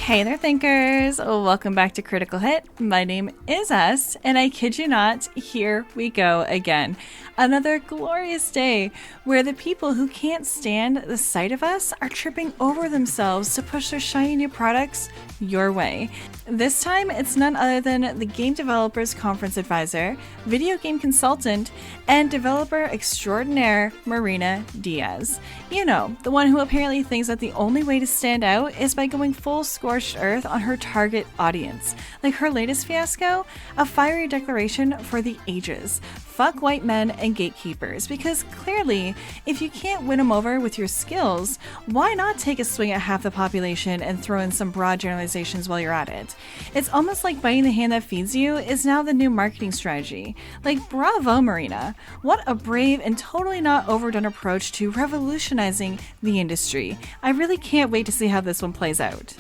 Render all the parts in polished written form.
Hey there, thinkers! Welcome back to Critical Hit. My name is S, and I kid you not, here we go again. Another glorious day where the people who can't stand the sight of us are tripping over themselves to push their shiny new products your way. This time, it's none other than the Game Developers Conference Advisor, video game consultant, and developer extraordinaire Marina Diaz. You know, the one who apparently thinks that the only way to stand out is by going full scorched earth on her target audience. Like her latest fiasco, a fiery declaration for the ages. Fuck white men and gatekeepers, because clearly, if you can't win them over with your skills, why not take a swing at half the population and throw in some broad generalizations while you're at it? It's almost like biting the hand that feeds you is now the new marketing strategy. Like, bravo, Marina. What a brave and totally not overdone approach to revolutionizing the industry. I really can't wait to see how this one plays out.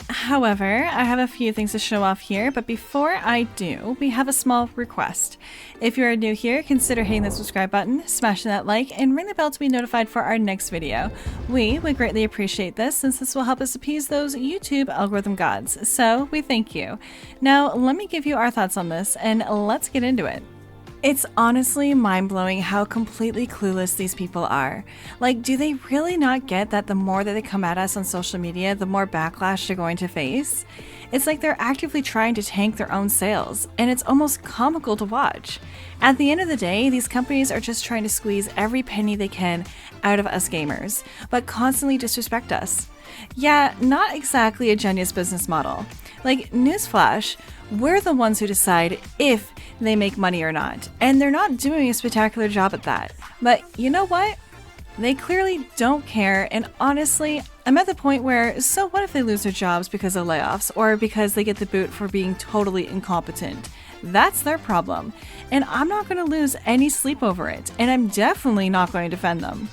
However, I have a few things to show off here, but before I do, we have a small request. If you are new here, consider hitting the subscribe button, smashing that like, and ring the bell to be notified for our next video. We would greatly appreciate this, since this will help us appease those YouTube algorithm gods, so we thank you. Now, let me give you our thoughts on this, and let's get into it. It's honestly mind-blowing how completely clueless these people are. Like, do they really not get that the more that they come at us on social media, the more backlash they're going to face? It's like they're actively trying to tank their own sales, and it's almost comical to watch. At the end of the day, these companies are just trying to squeeze every penny they can out of us gamers, but constantly disrespect us. Yeah, not exactly a genius business model. Like, newsflash, we're the ones who decide if they make money or not, and they're not doing a spectacular job at that. But you know what? They clearly don't care, and honestly, I'm at the point where, so what if they lose their jobs because of layoffs, or because they get the boot for being totally incompetent? That's their problem, and I'm not going to lose any sleep over it, and I'm definitely not going to defend them.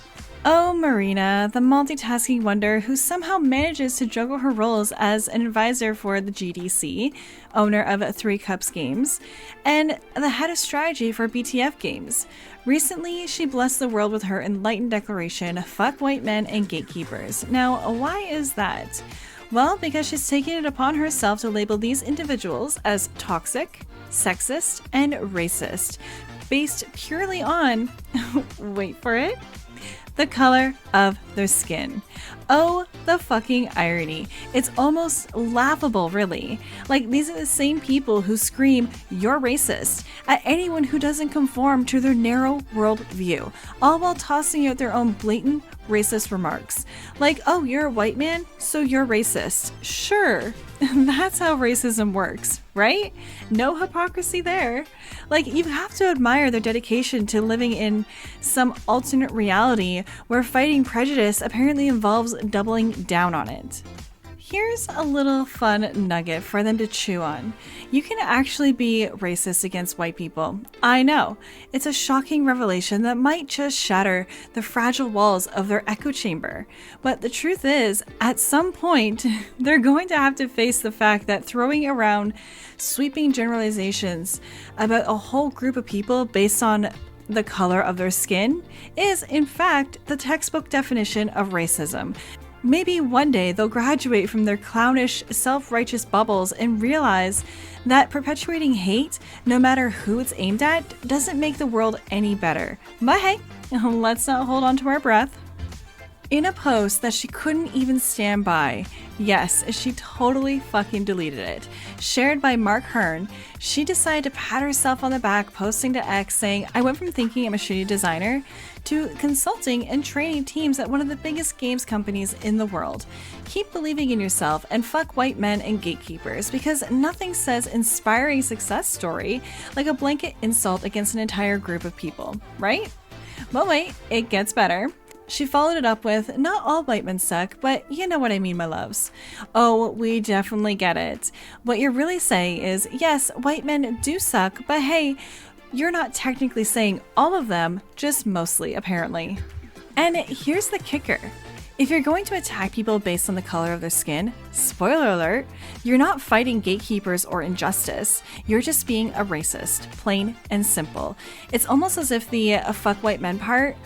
Oh, Marina, the multitasking wonder who somehow manages to juggle her roles as an advisor for the GDC, owner of 3 Cups Games, and the head of strategy for BTF Games. Recently, she blessed the world with her enlightened declaration, "Fuck white men and gatekeepers." Now, why is that? Well, because she's taken it upon herself to label these individuals as toxic, sexist, and racist, based purely on, wait for it, the color of their skin. Oh, the fucking irony. It's almost laughable, really. Like, these are the same people who scream, "You're racist," at anyone who doesn't conform to their narrow worldview, all while tossing out their own blatant racist remarks. Like, "Oh, you're a white man, so you're racist." Sure, that's how racism works, right? No hypocrisy there. Like, you have to admire their dedication to living in some alternate reality where fighting prejudice apparently involves doubling down on it. Here's a little fun nugget for them to chew on. You can actually be racist against white people. I know, it's a shocking revelation that might just shatter the fragile walls of their echo chamber. But the truth is, at some point, they're going to have to face the fact that throwing around sweeping generalizations about a whole group of people based on the color of their skin is, in fact, the textbook definition of racism. Maybe one day they'll graduate from their clownish, self-righteous bubbles and realize that perpetuating hate, no matter who it's aimed at, doesn't make the world any better. But hey, let's not hold on to our breath. In a post that she couldn't even stand by, yes, she totally fucking deleted it, shared by Mark Hearn, she decided to pat herself on the back, posting to X saying, "I went from thinking I'm a shitty designer to consulting and training teams at one of the biggest games companies in the world. Keep believing in yourself and fuck white men and gatekeepers, because nothing says inspiring success story like a blanket insult against an entire group of people, right?" Well, wait, it gets better. She followed it up with, "Not all white men suck, but you know what I mean, my loves." Oh, we definitely get it. What you're really saying is, yes, white men do suck, but hey, you're not technically saying all of them, just mostly, apparently. And here's the kicker. If you're going to attack people based on the color of their skin, spoiler alert, you're not fighting gatekeepers or injustice. You're just being a racist, plain and simple. It's almost as if the fuck white men part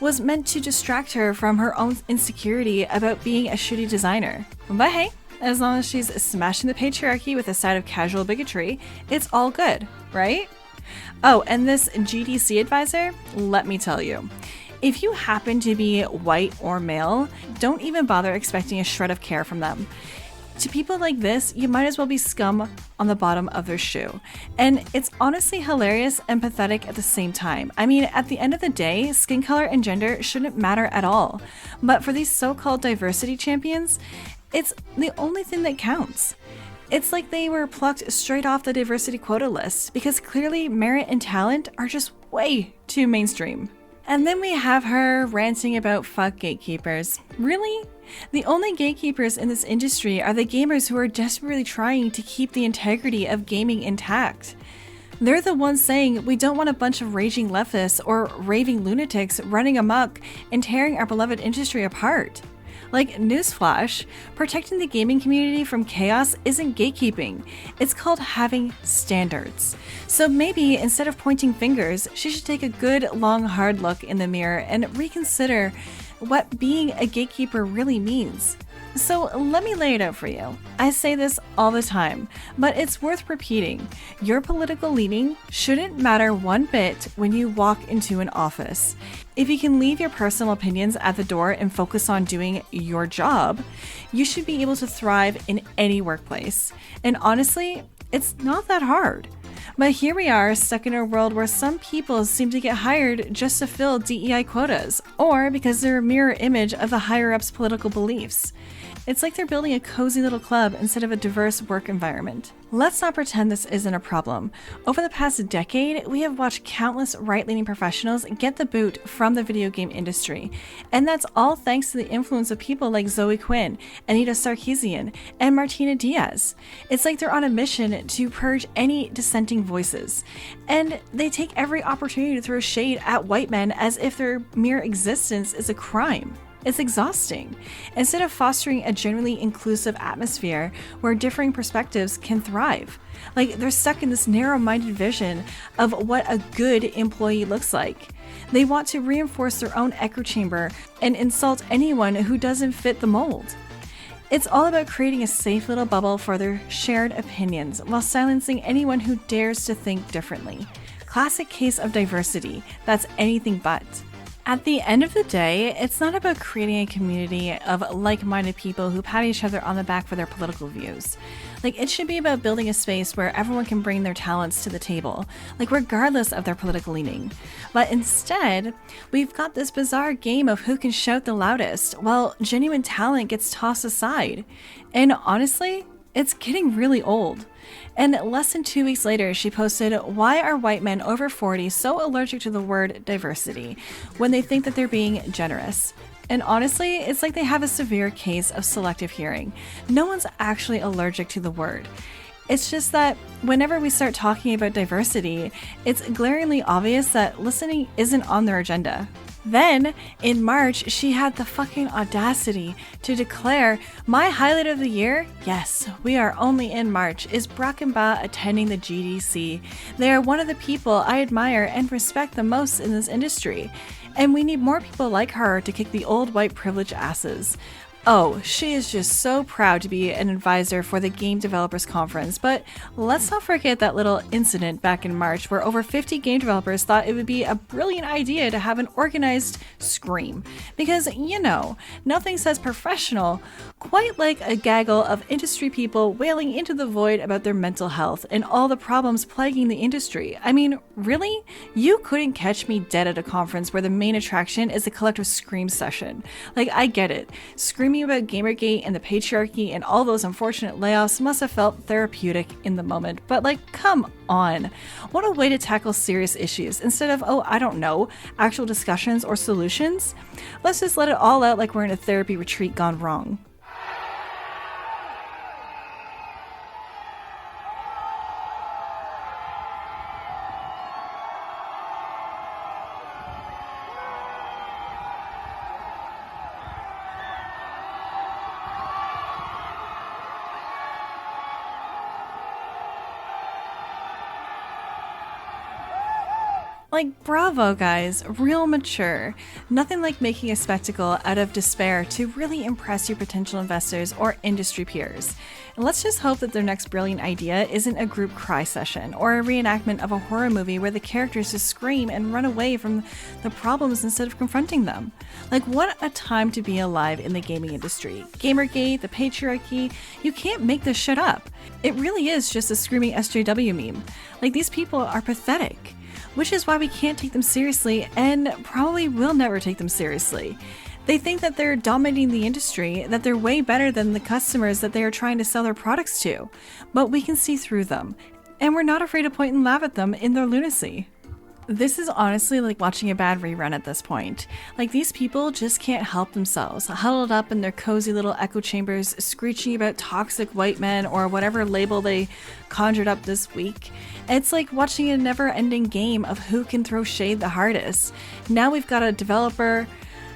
was meant to distract her from her own insecurity about being a shitty designer. But hey, As long as she's smashing the patriarchy with a side of casual bigotry, it's all good, right? Oh, and this GDC advisor, let me tell you. If you happen to be white or male, don't even bother expecting a shred of care from them. To people like this, you might as well be scum on the bottom of their shoe. And it's honestly hilarious and pathetic at the same time. I mean, at the end of the day, skin color and gender shouldn't matter at all. But for these so-called diversity champions, it's the only thing that counts. It's like they were plucked straight off the diversity quota list because clearly merit and talent are just way too mainstream. And then we have her ranting about fuck gatekeepers. Really? The only gatekeepers in this industry are the gamers who are desperately trying to keep the integrity of gaming intact. They're the ones saying we don't want a bunch of raging leftists or raving lunatics running amok and tearing our beloved industry apart. Like, newsflash, protecting the gaming community from chaos isn't gatekeeping. It's called having standards. So maybe instead of pointing fingers, she should take a good, long, hard look in the mirror and reconsider what being a gatekeeper really means. So let me lay it out for you. I say this all the time, but it's worth repeating. Your political leaning shouldn't matter one bit when you walk into an office. If you can leave your personal opinions at the door and focus on doing your job, you should be able to thrive in any workplace. And honestly, it's not that hard. But here we are, stuck in a world where some people seem to get hired just to fill DEI quotas, or because they're a mirror image of the higher-ups' political beliefs. It's like they're building a cozy little club instead of a diverse work environment. Let's not pretend this isn't a problem. Over the past decade, we have watched countless right-leaning professionals get the boot from the video game industry. And that's all thanks to the influence of people like Zoe Quinn, Anita Sarkeesian, and Marina Diaz. It's like they're on a mission to purge any dissenting voices. And they take every opportunity to throw shade at white men as if their mere existence is a crime. It's exhausting. Instead of fostering a genuinely inclusive atmosphere where differing perspectives can thrive. Like, they're stuck in this narrow-minded vision of what a good employee looks like. They want to reinforce their own echo chamber and insult anyone who doesn't fit the mold. It's all about creating a safe little bubble for their shared opinions while silencing anyone who dares to think differently. Classic case of diversity that's anything but. At the end of the day, it's not about creating a community of like-minded people who pat each other on the back for their political views. Like, it should be about building a space where everyone can bring their talents to the table, like regardless of their political leaning. But instead, we've got this bizarre game of who can shout the loudest, while genuine talent gets tossed aside. And honestly, it's getting really old. And less than 2 weeks later, she posted, "Why are white men over 40 so allergic to the word diversity when they think that they're being generous?" And honestly, it's like they have a severe case of selective hearing. No one's actually allergic to the word. It's just that whenever we start talking about diversity, it's glaringly obvious that listening isn't on their agenda. Then, in March, she had the fucking audacity to declare, "My highlight of the year, yes, we are only in March, is Brackenba attending the GDC. They are one of the people I admire and respect the most in this industry. And we need more people like her to kick the old white privilege asses." Oh, she is just so proud to be an advisor for the Game Developers Conference, but let's not forget that little incident back in March where over 50 game developers thought it would be a brilliant idea to have an organized scream. Because, you know, nothing says professional quite like a gaggle of industry people wailing into the void about their mental health and all the problems plaguing the industry. I mean, really? You couldn't catch me dead at a conference where the main attraction is a collective scream session. Like, I get it. Screaming about Gamergate and the patriarchy and all those unfortunate layoffs must have felt therapeutic in the moment, but like, come on. What a way to tackle serious issues instead of, oh, I don't know, actual discussions or solutions. Let's just let it all out like we're in a therapy retreat gone wrong. Like, bravo, guys, real mature. Nothing like making a spectacle out of despair to really impress your potential investors or industry peers. And let's just hope that their next brilliant idea isn't a group cry session or a reenactment of a horror movie where the characters just scream and run away from the problems instead of confronting them. Like, what a time to be alive in the gaming industry. Gamergate, the patriarchy, you can't make this shit up. It really is just a screaming SJW meme. Like, these people are pathetic. Which is why we can't take them seriously and probably will never take them seriously. They think that they're dominating the industry, that they're way better than the customers that they are trying to sell their products to. But we can see through them, and we're not afraid to point and laugh at them in their lunacy. This is honestly like watching a bad rerun at this point. Like, these people just can't help themselves, huddled up in their cozy little echo chambers, screeching about toxic white men or whatever label they conjured up this week. It's like watching a never-ending game of who can throw shade the hardest. Now we've got a developer,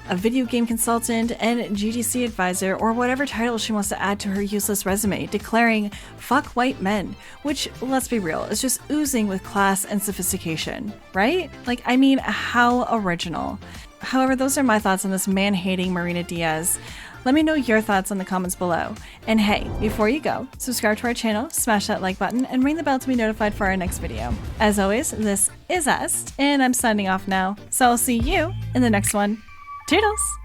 a video game consultant, and GDC advisor, or whatever title she wants to add to her useless resume, declaring "fuck white men," which, let's be real, is just oozing with class and sophistication, right? Like, I mean, how original. However, those are my thoughts on this man-hating Marina Diaz. Let me know your thoughts in the comments below. And hey, before you go, subscribe to our channel, smash that like button, and ring the bell to be notified for our next video. As always, this is Est, and I'm signing off now, so I'll see you in the next one. Toodles!